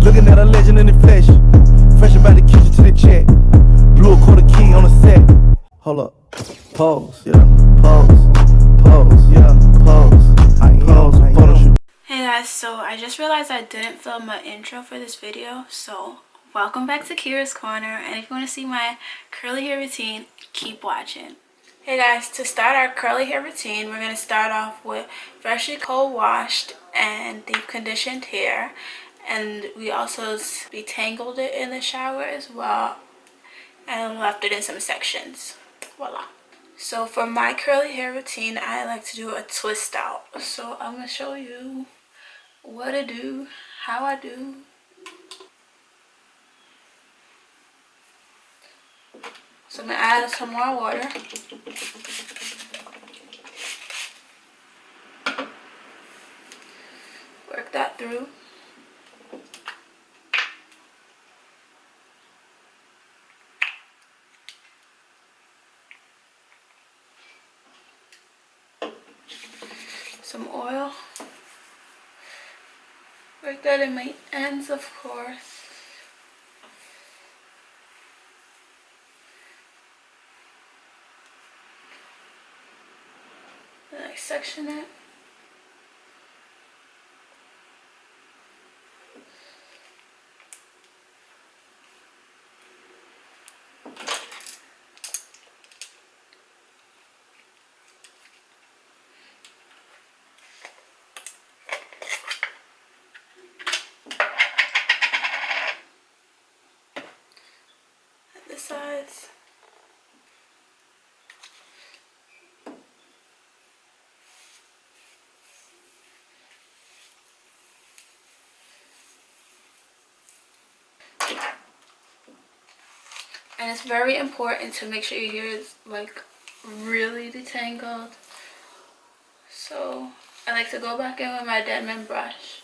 Looking at a legend in the flesh. Fresh about the kitchen to the check. Blew a quarter key on the set. Hold up. Pose, yeah. Pose. Pose, yeah. Pose. Pose. Photo shoot. Hey guys, so I just realized I didn't film my intro for this video, so welcome back to Kira's Corner, and if you want to see my curly hair routine, keep watching. Hey guys, to start our curly hair routine, we're going to start off with freshly cold washed and deep conditioned hair, and we also detangled it in the shower as well and left it in some sections. Voila. So for my curly hair routine, I like to do a twist out, so I'm going to show you what I do, how I do. So I'm gonna add some more water. Work that through. Some oil. Work that in my ends, of course. Then I section it. At the sides. And it's very important to make sure your hair is like really detangled. So I like to go back in with my Denman brush.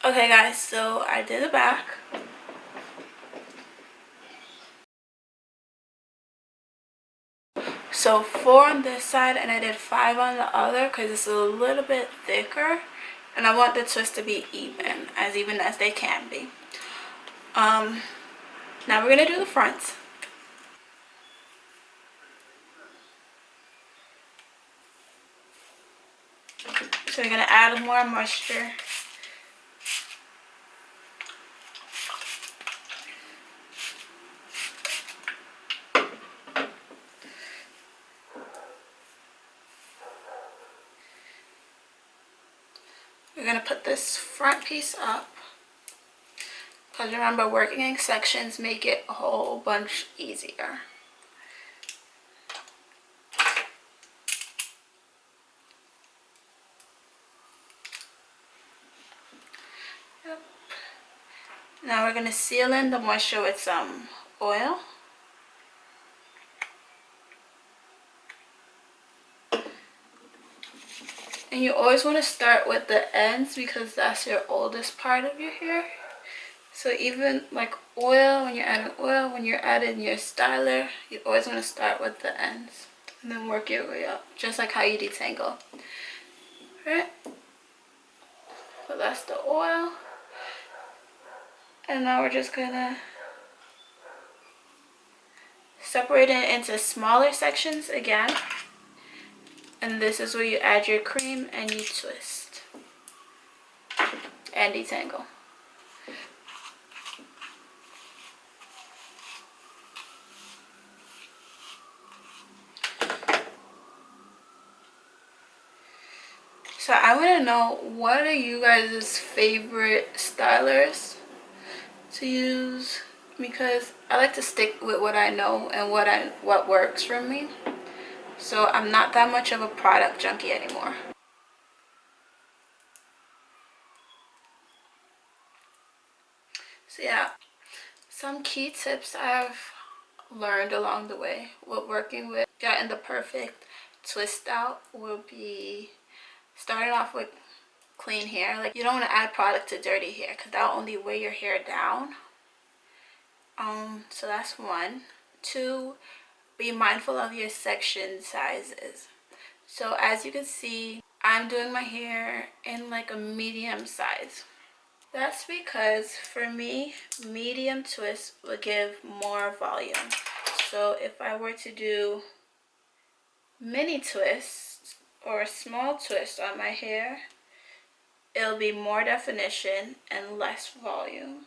Okay guys, so I did the back. So 4 on this side and I did 5 on the other because it's a little bit thicker and I want the twists to be even as they can be. Now we're gonna do the fronts. So we're gonna add more moisture. We're gonna put this front piece up because remember, working in sections make it a whole bunch easier. Yep. Now we're gonna seal in the moisture with some oil. And you always want to start with the ends because that's your oldest part of your hair. So even like oil, when you're adding your styler, you always want to start with the ends and then work your way up, just like how you detangle. Right? So that's the oil. And now we're just gonna separate it into smaller sections again. And this is where you add your cream and you twist and detangle. So I want to know, what are you guys' favorite stylers to use? Because I like to stick with what I know and what works for me. So I'm not that much of a product junkie anymore. So yeah, some key tips I've learned along the way with working with getting the perfect twist out will be starting off with clean hair. Like, you don't want to add product to dirty hair because that'll only weigh your hair down. So that's 1. 2, be mindful of your section sizes. So as you can see, I'm doing my hair in like a medium size. That's because for me, medium twist will give more volume. So if I were to do mini twists or a small twist on my hair, it'll be more definition and less volume.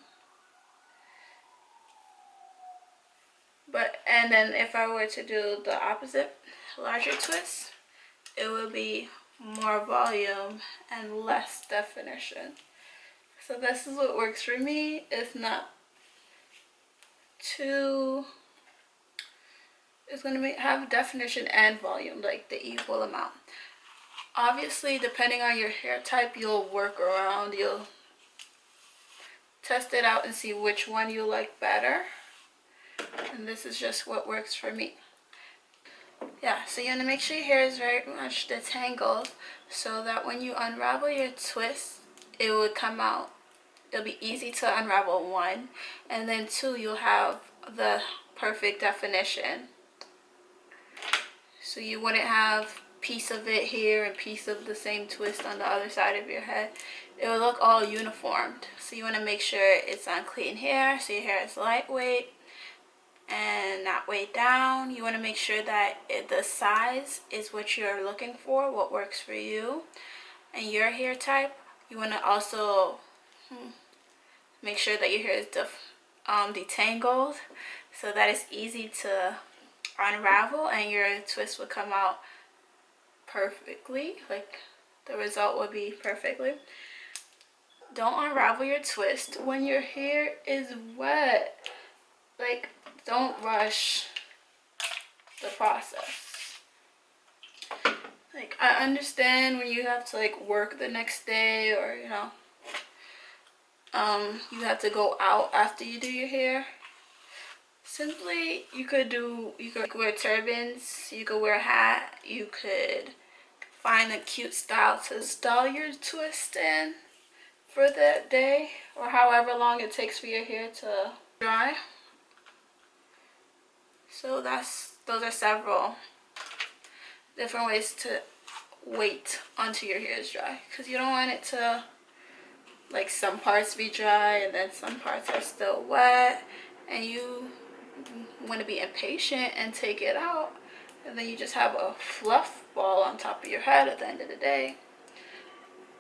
And then if I were to do the opposite, larger twist, it will be more volume and less definition. So this is what works for me. It's not too, it's going to have definition and volume, like the equal amount. Obviously, depending on your hair type, you'll work around, you'll test it out and see which one you like better. And this is just what works for me. Yeah, so you want to make sure your hair is very much detangled so that when you unravel your twist, it would come out. It'll be easy to unravel, 1, and then 2, you'll have the perfect definition. So you wouldn't have piece of it here and piece of the same twist on the other side of your head. It will look all uniformed. So you want to make sure it's on clean hair, so your hair is lightweight and not weighed down. You want to make sure that the size is what you're looking for, what works for you and your hair type. You want to also make sure that your hair is detangled so that it's easy to unravel and your twist will come out perfectly. Like, the result will be perfectly. Don't unravel your twist when your hair is wet. Like, don't rush the process. Like, I understand when you have to like work the next day, or you know, you have to go out after you do your hair. Simply, you could wear turbans, you could wear a hat, you could find a cute style to style your twist in. for the day or however long it takes for your hair to dry. So those are several different ways to wait until your hair is dry, because you don't want it to, like, some parts be dry and then some parts are still wet, and you want to be impatient and take it out, and then you just have a fluff ball on top of your head at the end of the day.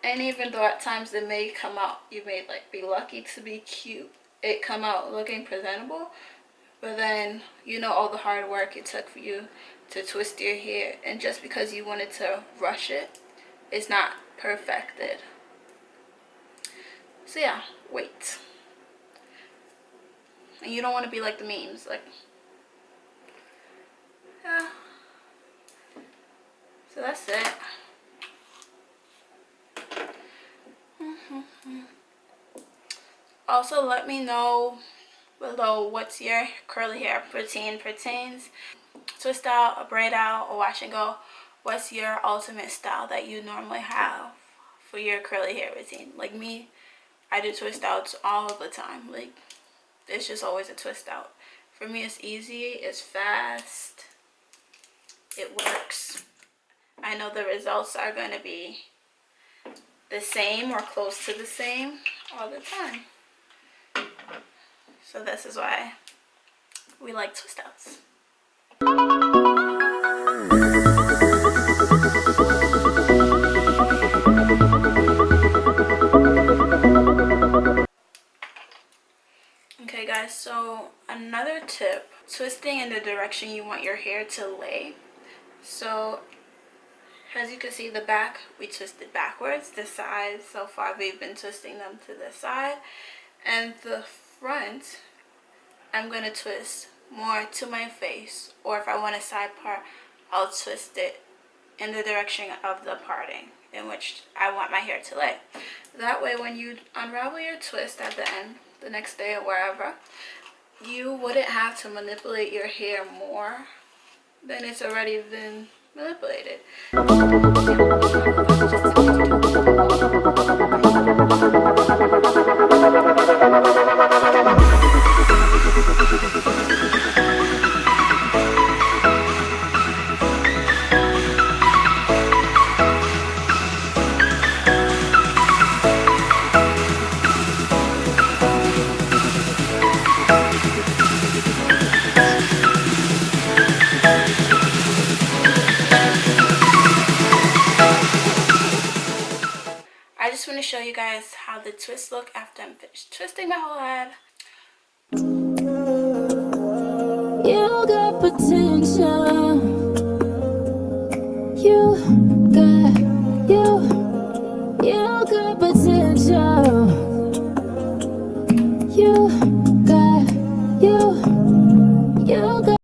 And even though at times it may come out, you may like be lucky to be cute, it come out looking presentable, but then you know all the hard work it took for you to twist your hair, and just because you wanted to rush it, it's not perfected. So yeah, wait. And you don't want to be like the memes, like, yeah. So that's it. Also, let me know below what's your curly hair routine pertains. Twist out, a braid out, or wash and go. What's your ultimate style that you normally have for your curly hair routine? Like me, I do twist outs all the time. Like, it's just always a twist out. For me, it's easy, it's fast, it works. I know the results are going to be the same or close to the same all the time. So this is why we like twist outs. Okay guys, so another tip, twisting in the direction you want your hair to lay. So as you can see, the back we twisted backwards, the sides so far we've been twisting them to the side, and the front I'm going to twist more to my face, or if I want a side part, I'll twist it in the direction of the parting in which I want my hair to lay. That way when you unravel your twist at the end, the next day or wherever, you wouldn't have to manipulate your hair more than it's already been manipulated. I just want to show you guys how the twists look after I'm finished twisting my whole head. You got potential.